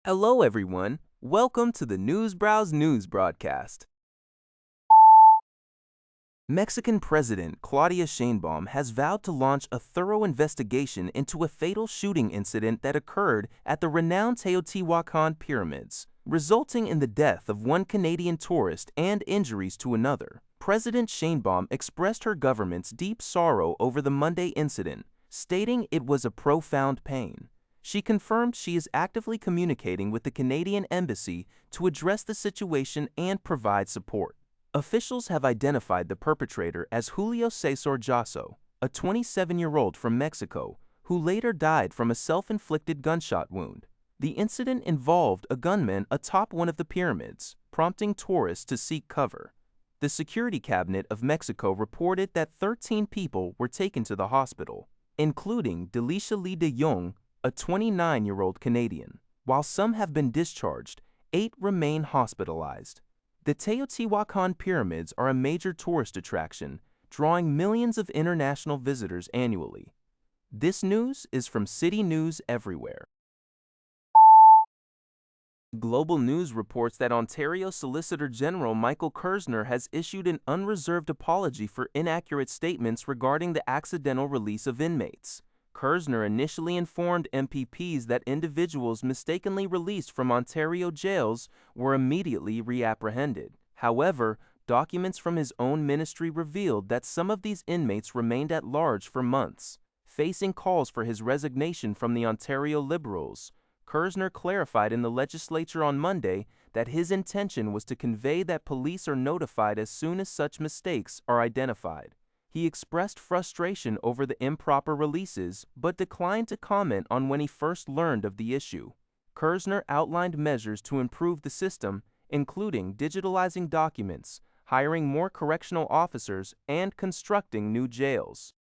Hello, everyone. Welcome to the Newsbrowse News broadcast. Mexican President Claudia Sheinbaum has vowed to launch a thorough investigation into a fatal shooting incident that occurred at the renowned Teotihuacan pyramids, resulting in the death of one Canadian tourist and injuries to another. President Sheinbaum expressed her government's deep sorrow over the Monday incident, stating it was a profound pain. She confirmed she is actively communicating with the Canadian Embassy to address the situation and provide support. Officials have identified the perpetrator as Julio Cesar Jasso, a 27-year-old from Mexico, who later died from a self-inflicted gunshot wound. The incident involved a gunman atop one of the pyramids, prompting tourists to seek cover. The Security Cabinet of Mexico reported that 13 people were taken to the hospital, including Delicia Lee de Jong, a 29-year-old Canadian. While some have been discharged, 8 remain hospitalized. The Teotihuacan pyramids are a major tourist attraction, drawing millions of international visitors annually. This news is from City News Everywhere. Global News reports that Ontario Solicitor General Michael Kerzner has issued an unreserved apology for inaccurate statements regarding the accidental release of inmates. Kerzner initially informed MPPs that individuals mistakenly released from Ontario jails were immediately reapprehended. However, documents from his own ministry revealed that some of these inmates remained at large for months. Facing calls for his resignation from the Ontario Liberals, Kerzner clarified in the legislature on Monday that his intention was to convey that police are notified as soon as such mistakes are identified. He expressed frustration over the improper releases, but declined to comment on when he first learned of the issue. Kerzner outlined measures to improve the system, including digitalizing documents, hiring more correctional officers, and constructing new jails.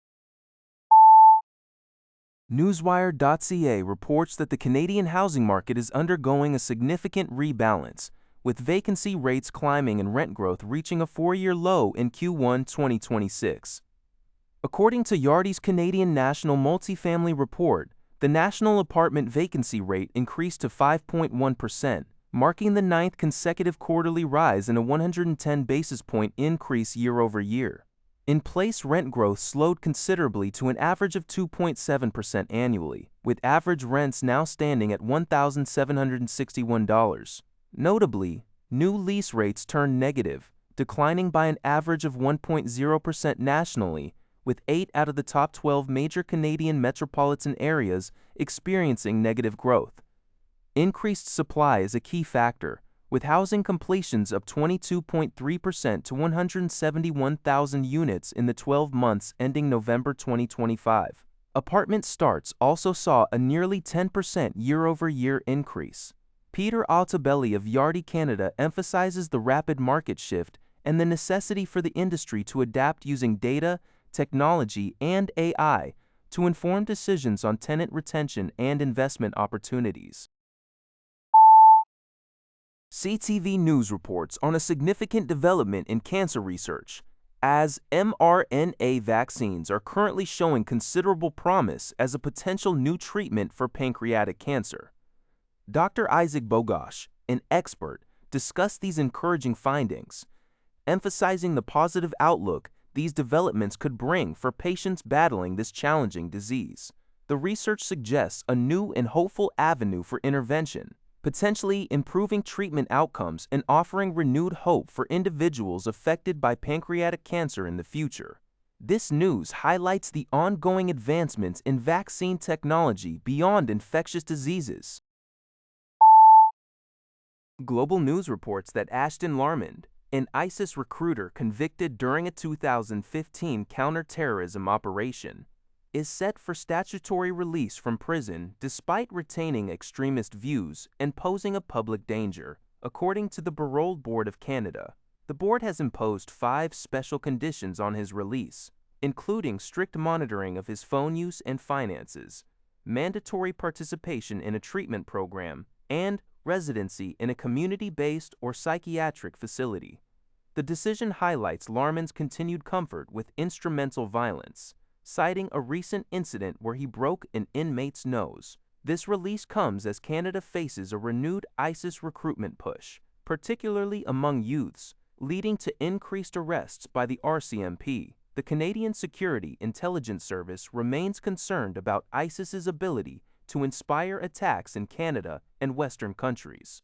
Newswire.ca reports that the Canadian housing market is undergoing a significant rebalance, with vacancy rates climbing and rent growth reaching a 4-year low in Q1 2026. According to Yardy's Canadian National Multifamily Report, the national apartment vacancy rate increased to 5.1%, marking the 9th consecutive quarterly rise and a 110 basis point increase year-over-year. In-place rent growth slowed considerably to an average of 2.7% annually, with average rents now standing at $1,761. Notably, new lease rates turned negative, declining by an average of 1.0% nationally, with 8 out of the top 12 major Canadian metropolitan areas experiencing negative growth. Increased supply is a key factor, with housing completions up 22.3% to 171,000 units in the 12 months ending November 2025. Apartment starts also saw a nearly 10% year-over-year increase. Peter Altabelli of Yardy Canada emphasizes the rapid market shift and the necessity for the industry to adapt using data, technology, and AI to inform decisions on tenant retention and investment opportunities. CTV News reports on a significant development in cancer research, as mRNA vaccines are currently showing considerable promise as a potential new treatment for pancreatic cancer. Dr. Isaac Bogosh, an expert, discussed these encouraging findings, emphasizing the positive outlook these developments could bring for patients battling this challenging disease. The research suggests a new and hopeful avenue for intervention, potentially improving treatment outcomes and offering renewed hope for individuals affected by pancreatic cancer in the future. This news highlights the ongoing advancements in vaccine technology beyond infectious diseases. Global News reports that Ashton Larmond, an ISIS recruiter convicted during a 2015 counterterrorism operation, is set for statutory release from prison despite retaining extremist views and posing a public danger, according to the Parole Board of Canada. The board has imposed 5 special conditions on his release, including strict monitoring of his phone use and finances, mandatory participation in a treatment program, and residency in a community-based or psychiatric facility. The decision highlights Larman's continued comfort with instrumental violence, citing a recent incident where he broke an inmate's nose. This release comes as Canada faces a renewed ISIS recruitment push, particularly among youths, leading to increased arrests by the RCMP. The Canadian Security Intelligence Service remains concerned about ISIS's ability to inspire attacks in Canada and Western countries.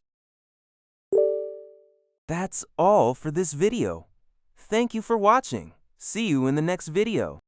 That's all for this video. Thank you for watching. See you in the next video.